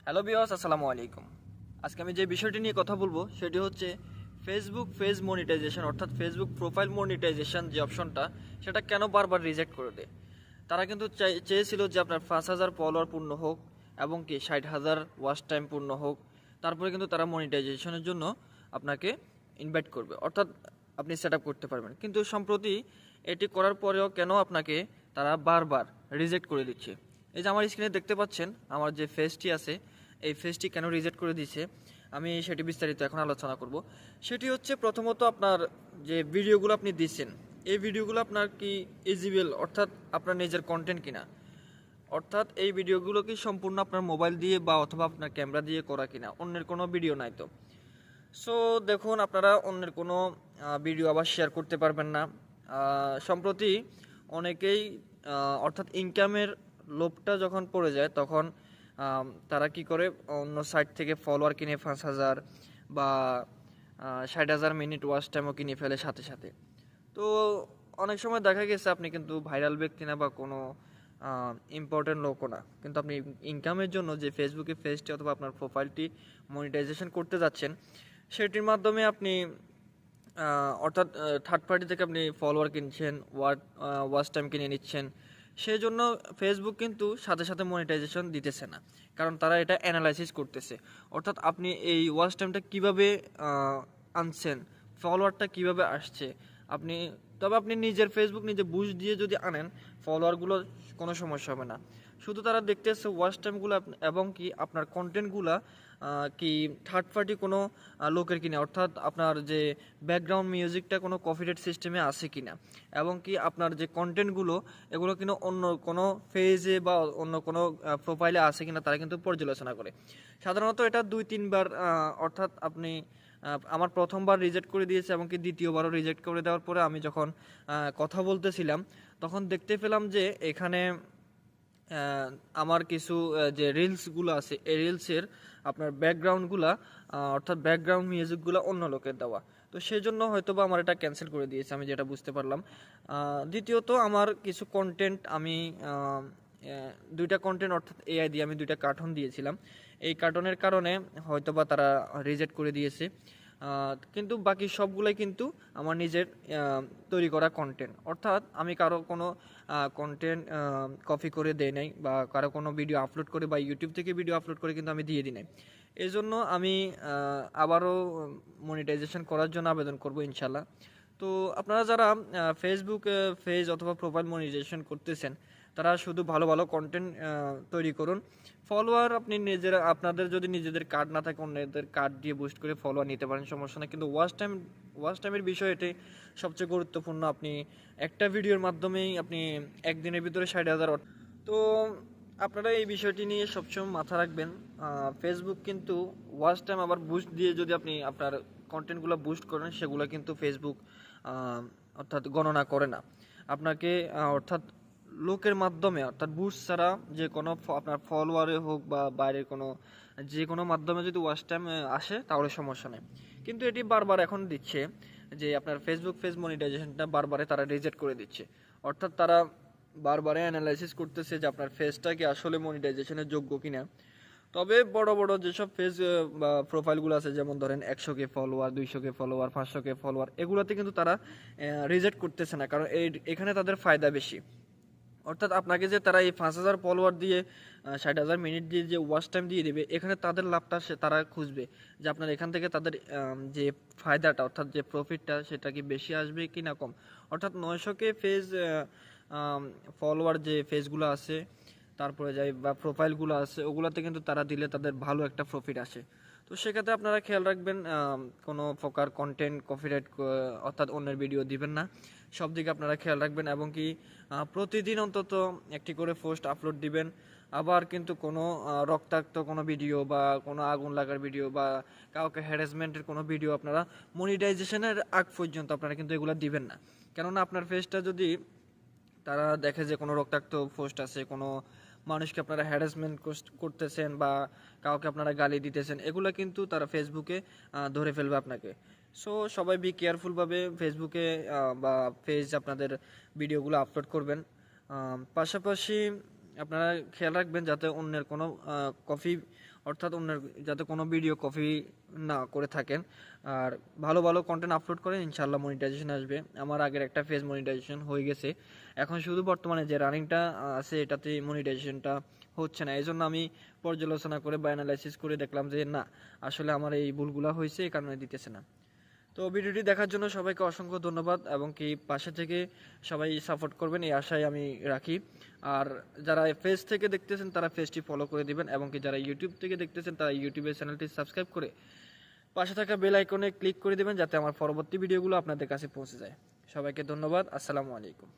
Hello viewers, আসসালামু আলাইকুম। আজকে আমি যে বিষয়টি নিয়ে কথা বলবো সেটি হচ্ছে ফেসবুক পেজ মনিটাইজেশন, অর্থাৎ ফেসবুক প্রোফাইল মনিটাইজেশন যে অপশনটা, সেটা কেন বারবার রিজেক্ট করে দেয়। তারা কিন্তু চেয়েছিল যে আপনার 5,000 ফলোয়ার পূর্ণ হোক এবং কি 60,000 ওয়াচ টাইম পূর্ণ হোক, তারপরে কিন্তু তারা মনিটাইজেশনের জন্য আপনাকে ইনভাইট করবে, অর্থাৎ আপনি সেট আপ করতে পারবেন। কিন্তু সম্প্রতি এটি করার পরেও কেন আপনাকে তারা বারবার রিজেক্ট করে দিচ্ছে। এই যে আমার স্ক্রিনে দেখতে পাচ্ছেন আমার যে ফেসটি আছে, এই ফেসটি কেন রিজেক্ট করে দিয়েছে আমি সেটি বিস্তারিত এখন আলোচনা করব। সেটি হচ্ছে প্রথমত আপনার যে ভিডিওগুলো আপনি দিচ্ছেন, এই ভিডিওগুলো আপনার কি ইজিবল, অর্থাৎ আপনার নিজের কন্টেন্ট কিনা, অর্থাৎ এই ভিডিওগুলো কি সম্পূর্ণ আপনার মোবাইল দিয়ে বা অথবা আপনার ক্যামেরা দিয়ে করা কিনা, অন্যের কোনো ভিডিও নাই তো। সো দেখুন, আপনারা অন্যের কোনো ভিডিও আবার শেয়ার করতে পারবেন না। সম্প্রতি অনেকেই অর্থাৎ ইনকামের লোভটা যখন পড়ে যায় তখন তারা কি করে, অন্য সাইট থেকে ফলোয়ার কিনে 5,000 বা 60,000 মিনিট ওয়াচ টাইমও কিনে ফেলে সাথে সাথে। তো অনেক সময় দেখা গেছে আপনি কিন্তু ভাইরাল ব্যক্তি না বা কোনো ইম্পর্টেন্ট লোকও না, কিন্তু আপনি ইনকামের জন্য যে ফেসবুকে পেজটি অথবা আপনার প্রোফাইলটি মনিটাইজেশন করতে যাচ্ছেন, সেটির মাধ্যমে আপনি অর্থাৎ থার্ড পার্টি থেকে আপনি ফলোয়ার কিনছেন, ওয়াচ টাইম কিনে নিচ্ছেন। সেই জন্য ফেসবুক কিন্তু সাথে সাথে মনিটাইজেশন দিতেছে না, কারণ তারা এটা অ্যানালাইসিস করতেছে। অর্থাৎ আপনি এই ওয়াচ টাইমটা কীভাবে আনছেন, ফলোয়ারটা কিভাবে আসছে আপনি, তবে আপনি নিজের ফেসবুক নিজে বুস্ট দিয়ে যদি আনেন, ফলোয়ারগুলো কোনো সমস্যা হবে না। শুধু তারা দেখতেছে ওয়াচ টাইমগুলো এবং কি আপনার কন্টেন্টগুলো কি থার্ড পার্টি কোনো লোকের কিনা, অর্থাৎ আপনার যে ব্যাকগ্রাউন্ড মিউজিকটা কোনো কপিরাইট সিস্টেমে আছে কিনা, এবং কি আপনার যে কন্টেন্টগুলো এগুলো কিন্তু অন্য কোনো পেজে বা অন্য কোনো প্রোফাইলে আছে কিনা তারা কিন্তু পর্যালোচনা করে। সাধারণত এটা 2-3 বার, অর্থাৎ আপনি আমার প্রথমবার রিজেক্ট করে দিয়েছে এবং কি দ্বিতীয়বারও রিজেক্ট করে দেওয়ার পরে আমি যখন কথা বলতেছিলাম তখন দেখতে পেলাম যে এখানে আমার কিছু যে রিলসগুলো আছে, এই রিলসের আপনার ব্যাকগ্রাউন্ডগুলা, অর্থাৎ ব্যাকগ্রাউন্ড মিউজিকগুলো অন্য লোকের দেওয়া। তো সেই জন্য হয়তো বা আমার এটা ক্যান্সেল করে দিয়েছে, আমি যেটা বুঝতে পারলাম। দ্বিতীয়ত আমার কিছু কন্টেন্ট আমি দুইটা কন্টেন্ট, অর্থাৎ এআই দিয়ে আমি দুইটা কার্টুন দিয়েছিলাম, এই কার্টুনের কারণে হয়তো বা তারা রিজেক্ট করে দিয়েছে। কিন্তু বাকি সবগুলোই কিন্তু আমার নিজের তৈরি করা কন্টেন্ট, অর্থাৎ আমি কারো কোনো কন্টেন্ট কপি করে দেই নাই বা কারো কোনো ভিডিও আপলোড করে বা ইউটিউব থেকে ভিডিও আপলোড করে কিন্তু আমি দিয়ে দিই নাই। এই জন্য আমি আবারও মনিটাইজেশন করার জন্য আবেদন করব ইনশাল্লাহ। তো আপনারা যারা ফেসবুক পেজ অথবা প্রোফাইল মনিটাইজেশন করতেছেন, তারা শুধু ভালো ভালো কন্টেন্ট তৈরি করুন। ফলোয়ার আপনি নিজেরা, আপনাদের যদি নিজেদের কার্ড না থাকে অন্যদের কার্ড দিয়ে বুস্ট করে ফলোয়ার নিতে পারেন, সমস্যা নেই। কিন্তু ওয়াচ টাইমের বিষয় এটাই সবচেয়ে গুরুত্বপূর্ণ। আপনি একটা ভিডিওর মাধ্যমেই আপনি একদিনের ভিতরে 60,000। তো আপনারা এই বিষয়টি নিয়ে সবসময় মাথা রাখবেন। ফেসবুক কিন্তু ওয়াচ টাইম আবার বুস্ট দিয়ে যদি আপনি আপনার কন্টেন্টগুলো বুস্ট করেন, সেগুলো কিন্তু ফেসবুক অর্থাৎ গণনা করে না আপনাকে, অর্থাৎ লোকের মাধ্যমে, অর্থাৎ বুস্ট ছাড়া যে কোনো আপনার ফলোয়ারে হোক বা বাইরের কোনো যে কোনো মাধ্যমে যদি ওয়াচ টাইম আসে তাহলে সমস্যা নেই। কিন্তু এটি বারবার এখন দিচ্ছে যে আপনার ফেসবুক পেজ মনিটাইজেশনটা বারবারে তারা রিজেক্ট করে দিচ্ছে, অর্থাৎ তারা বারবারে অ্যানালাইসিস করতেছে যে আপনার ফেজটা কি আসলে মনিটাইজেশনের যোগ্য কিনা। তবে বড় বড় যেসব পেজ বা প্রোফাইলগুলো আছে, যেমন ধরেন 100K follower, 200K follower, 500K follower, এগুলোতে কিন্তু তারা রিজেক্ট করতেছে না, কারণ এখানে তাদের ফায়দা বেশি। অর্থাৎ আপনাকে যে তারা এই 5,000 ফলোয়ার দিয়ে 60,000 মিনিট দিয়ে যে ওয়াচ টাইম দিয়ে দেবে, এখানে তাদের লাভটা তারা খুঁজবে যে আপনার এখান থেকে তাদের যে ফায়দাটা, অর্থাৎ যে প্রফিটটা, সেটা কি বেশি আসবে কি না কম। অর্থাৎ 900K পেজ ফলোয়ার যে পেজগুলো আছে, তারপরে যাই বা প্রোফাইলগুলো আছে, ওগুলোতে কিন্তু তারা দিলে তাদের ভালো একটা প্রফিট আসে। তো সেক্ষেত্রে আপনারা খেয়াল রাখবেন কোনো প্রকার কন্টেন্ট কপিরাইট অর্থাৎ অন্যের ভিডিও দিবেন না, সব দিকে আপনারা খেয়াল রাখবেন, এবং কি প্রতিদিন অন্তত একটি করে পোস্ট আপলোড দিবেন। আবার কিন্তু কোনো রক্তাক্ত কোনো ভিডিও বা কোনো আগুন লাগার ভিডিও বা কাউকে হ্যারাসমেন্টের কোনো ভিডিও আপনারা মনিটাইজেশনের আগ পর্যন্ত আপনারা কিন্তু এগুলো দিবেন না। কেননা আপনার পেজটা যদি তারা দেখে যে কোনো রক্তাক্ত পোস্ট আছে, কোনো মানুষকে আপনারা হ্যারাসমেন্ট করতেছেন বা কাউকে আপনারা গালি দিতেছেন, এগুলো কিন্তু তারা ফেসবুকে ধরে ফেলবে আপনাকে। সো সবাই বি কেয়ারফুলভাবে ফেসবুকে বা পেজ আপনাদের ভিডিওগুলো আপলোড করবেন। পাশাপাশি আপনারা খেয়াল রাখবেন যাতে অন্যের কোনো কপি অর্থাৎ অন্যের যাতে কোনো ভিডিও কপি না করে থাকেন আর ভালো ভালো কন্টেন্ট আপলোড করেন, ইনশাআল্লাহ মনিটাইজেশন আসবে। আমার আগের একটা পেজ মনিটাইজেশন হয়ে গেছে, এখন শুধু বর্তমানে যে রানিংটা আছে এটাতে মনিটাইজেশনটা হচ্ছে না। এই জন্য আমি পর্যালোচনা করে বা অ্যানালাইসিস করে দেখলাম যে না, আসলে আমার এই ভুলগুলো হয়েছে, এই কারণে দিতেছে না। তো ভিডিওটি দেখার জন্য সবাইকে অসংখ্য ধন্যবাদ, এবং কি পাশে থেকে সবাই সাপোর্ট করবেন এই আশায় আমি রাখি। আর যারা ফেস থেকে দেখতেছেন তারা পেজটি ফলো করে দিবেন, এবং কি যারা ইউটিউব থেকে দেখতেছেন তারা ইউটিউবের চ্যানেলটি সাবস্ক্রাইব করে পাশে থাকা বেল আইকনে ক্লিক করে দিবেন, যাতে আমার পরবর্তী ভিডিওগুলো আপনাদের কাছে পৌঁছে যায়। সবাইকে ধন্যবাদ। আসসালামু আলাইকুম।